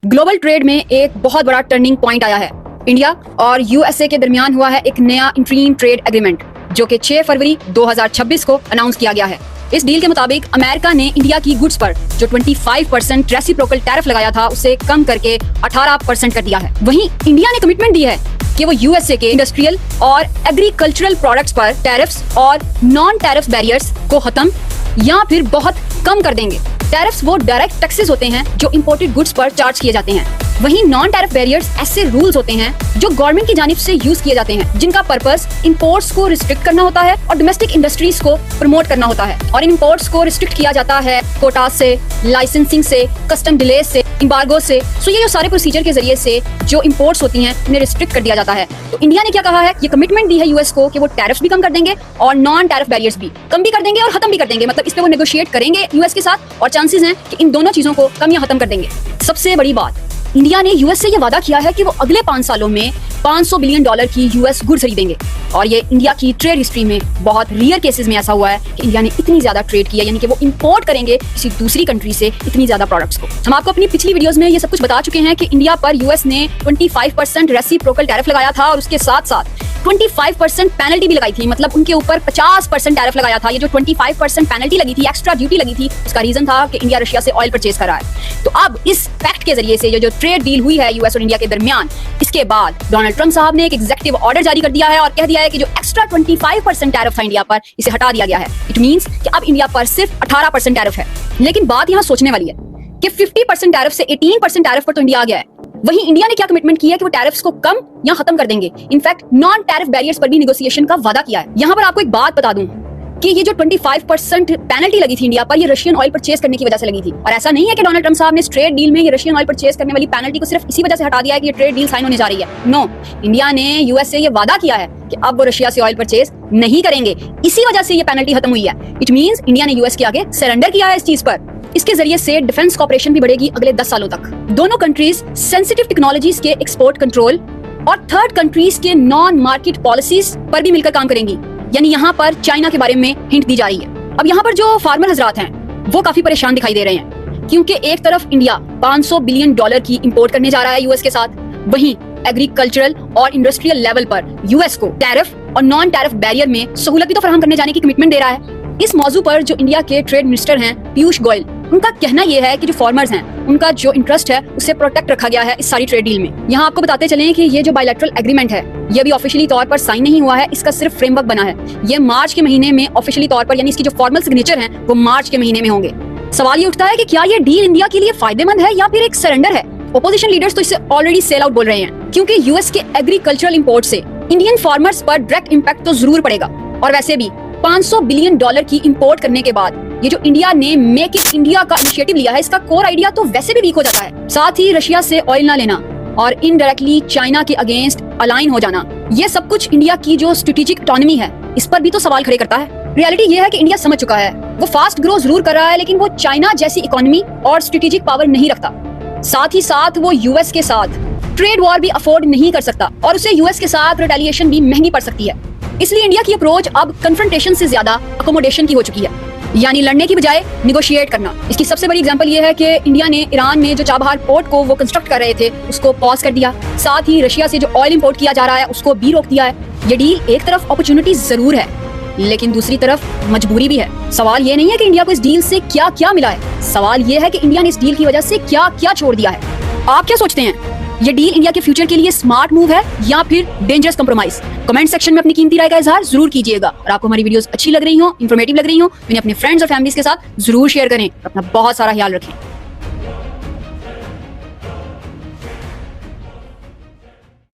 Global trade में एक बहुत बड़ा टर्निंग पॉइंट आया है। इंडिया और यूएसए के दरमियान हुआ है एक नया इंटरीम ट्रेड एग्रीमेंट जो कि 6 फरवरी 2026 को अनाउंस किया गया है। इस डील के मुताबिक अमेरिका ने इंडिया की गुड्स पर जो 25% रेसिप्रोकल टैरिफ लगाया था उसे कम करके 18% कर दिया है। वहीं इंडिया ने कमिटमेंट दी है कि वो यूएसए के इंडस्ट्रियल और एग्रीकल्चरल प्रोडक्ट्स पर टैरिफ्स और नॉन टैरिफ बैरियर्स को खत्म या फिर बहुत कम कर देंगे। टैरिफ्स वो डायरेक्ट टैक्सेस होते हैं जो इंपोर्टेड गुड्स पर चार्ज किए जाते हैं। वहीं नॉन टैरिफ बैरियर्स ऐसे रूल्स होते हैं जो गवर्नमेंट की जानिब से यूज किए जाते हैं, जिनका पर्पस इंपोर्ट्स को रिस्ट्रिक्ट करना होता है और डोमेस्टिक इंडस्ट्रीज को प्रमोट करना होता है। और इन इंपोर्ट्स को रिस्ट्रिक्ट किया जाता है कोटा से, लाइसेंसिंग से, कस्टम डिलेज से, एम्बार्गो से। सो ये जो सारे प्रोसीजर के जरिए से जो इंपोर्ट्स होती हैं उन्हें रिस्ट्रिक्ट कर दिया जाता है। तो इंडिया ने क्या कहा है, ये कमिटमेंट दी है यूएस को कि वो टैरिफ्स भी कम कर देंगे और नॉन टैरिफ बैरियर्स भी कम भी कर देंगे और खत्म भी कर देंगे। मतलब इस पे वो नेगोशिएट करेंगे यूएस के साथ और चांसेस हैं कि इन दोनों चीजों को कम या खत्म कर देंगे। सबसे बड़ी बात, इंडिया ने यूएस से ये वादा किया है कि वो अगले 5 सालों में $500 बिलियन की यूएस गुड्स खरीदेंगे। और ये इंडिया की ट्रेड हिस्ट्री में बहुत रेयर केसेस में ऐसा हुआ है कि इंडिया ने इतनी ज्यादा ट्रेड किया, यानी कि वो इंपोर्ट करेंगे किसी दूसरी कंट्री से इतनी ज्यादा प्रोडक्ट्स को। हम आपको अपनी पिछली वीडियोस में ये सब कुछ बता चुके हैं कि इंडिया पर यूएस ने 25% रेसिप्रोकल टैरिफ लगाया था और उसके साथ साथ 25% पेनल्टी भी लगाई थी। मतलब उनके ऊपर 50% टैरिफ लगाया था। ये जो 25% पेनल्टी लगी थी, एक्स्ट्रा ड्यूटी लगी थी, उसका रीजन था कि इंडिया रशिया से ऑयल परचेज कर रहा है। तो अब इस फैक्ट के जरिए से जो ट्रेड डील हुई है यूएस और इंडिया के दरमियान, इसके बाद डोनाल्ड ट्रंप साहब ने एक एग्जीक्यूटिव ऑर्डर जारी कर दिया है और कह दिया है कि जो एक्स्ट्रा 25% टैरिफ था इंडिया पर, इसे हटा दिया गया है। इट मींस कि अब इंडिया पर सिर्फ 18% टैरिफ है। लेकिन बात यहाँ सोचने वाली है कि 50% टैरिफ से 18% टैरिफ पर तो इंडिया आ गया है। वहीं इंडिया ने क्या कमिटमेंट किया है कि वो टैरिफ्स को कम या खत्म कर देंगे। इनफैक्ट नॉन टैरिफ बैरियर्स पर भी नेगोशिएशन का वादा किया है। यहाँ पर आपको एक बात बता दूं कि ये जो 25% पेनल्टी लगी थी इंडिया पर, ये रशियन ऑयल परचेज करने की वजह से लगी थी। और ऐसा नहीं है कि डोनाल्ड ट्रंप साहब ने ट्रेड डील में ये रशियन ऑयल परचेज करने वाली पेनल्टी को सिर्फ इसी वजह से हटा दिया है कि ये ट्रेड डील साइन होने जा रही है। नो, इंडिया ने यूएस से ये वादा किया है कि अब वो रशिया से ऑयल परचेज नहीं करेंगे। इसी वजह से ये पेनल्टी खत्म हुई है। इट मींस इंडिया ने यूएस के आगे सरेंडर किया है इस चीज पर। इसके जरिए से डिफेंस कॉपरेशन भी बढ़ेगी अगले 10 सालों तक। दोनों कंट्रीज सेंसिटिव टेक्नोलॉजीज के एक्सपोर्ट कंट्रोल और थर्ड कंट्रीज के नॉन मार्केट पॉलिसीज पर भी मिलकर काम करेंगी। यानी यहाँ पर चाइना के बारे में हिंट दी जा रही है। अब यहाँ पर जो फार्मर हजरात हैं वो काफी परेशान दिखाई दे रहे हैं, क्योंकि एक तरफ इंडिया $500 बिलियन की इंपोर्ट करने जा रहा है यूएस के साथ, वहीं एग्रीकल्चरल और इंडस्ट्रियल लेवल पर यूएस को टैरिफ और नॉन टैरिफ बैरियर में सहूलत भी तो फराहम करने जाने की कमिटमेंट दे रहा है। इस मौजू पर जो इंडिया के ट्रेड मिनिस्टर हैं पीयूष गोयल, उनका कहना यह है कि जो फार्मर्स हैं उनका जो इंटरेस्ट है उसे प्रोटेक्ट रखा गया है इस सारी ट्रेड डील में। यहाँ आपको बताते चलें कि ये जो बायलैटरल एग्रीमेंट है ये भी ऑफिशियली तौर पर साइन नहीं हुआ है, इसका सिर्फ फ्रेमवर्क बना है। ये मार्च के महीने में ऑफिशियली तौर पर, यानी इसकी जो फॉर्मल सिग्नेचर है वो मार्च के महीने में होंगे। सवाल ये उठता है कि क्या ये डील इंडिया के लिए फायदेमंद है या फिर एक सरेंडर है। ओपोजिशन लीडर्स तो इसे ऑलरेडी सेल आउट बोल रहे हैं, क्योंकि यूएस के एग्रीकल्चरल इंपोर्ट से इंडियन फार्मर्स पर डायरेक्ट इम्पैक्ट तो जरूर पड़ेगा। और वैसे भी $500 बिलियन की इंपोर्ट करने के बाद ये जो इंडिया ने मेक इन इंडिया का इनिशिएटिव लिया है, इसका कोर आइडिया तो वैसे भी वीक हो जाता है। साथ ही रशिया से ऑयल ना लेना और इनडायरेक्टली चाइना के अगेंस्ट अलाइन हो जाना, ये सब कुछ इंडिया की जो स्ट्रेटेजिक ऑटोनॉमी है इस पर भी तो सवाल खड़े करता है। रियलिटी ये है कि इंडिया समझ चुका है, वो फास्ट ग्रो जरूर कर रहा है लेकिन वो चाइना जैसी इकोनॉमी और स्ट्रेटेजिक पावर नहीं रखता। साथ ही साथ वो यूएस के साथ ट्रेड वॉर भी अफोर्ड नहीं कर सकता और उसे यूएस के साथ रिटेलिएशन भी महंगी पड़ सकती है। इसलिए इंडिया की अप्रोच अब कन्फ्रंटेशन से ज्यादा अकोमोडेशन की हो चुकी है, यानी लड़ने की बजाय निगोशिएट करना। इसकी सबसे बड़ी एग्जांपल ये है कि इंडिया ने ईरान में जो चाबहार पोर्ट को वो कंस्ट्रक्ट कर रहे थे उसको पॉज कर दिया। साथ ही रशिया से जो ऑयल इंपोर्ट किया जा रहा है उसको भी रोक दिया है। ये डील एक तरफ अपॉर्चुनिटी जरूर है लेकिन दूसरी तरफ मजबूरी भी है। सवाल ये नहीं है कि इंडिया को इस डील से क्या क्या मिला है, सवाल ये है कि इंडिया ने इस डील की वजह से क्या क्या छोड़ दिया है। आप क्या सोचते हैं, ये डील इंडिया के फ्यूचर के लिए स्मार्ट मूव है या फिर डेंजरस कॉम्प्रोमाइज? कमेंट सेक्शन में अपनी कीमती राय का इजहार जरूर कीजिएगा। और आपको हमारी वीडियोस अच्छी लग रही हो, इंफॉर्मेटिव लग रही हो, इन्हें अपने फ्रेंड्स और फैमिलीज के साथ जरूर शेयर करें। अपना बहुत सारा ख्याल रखें।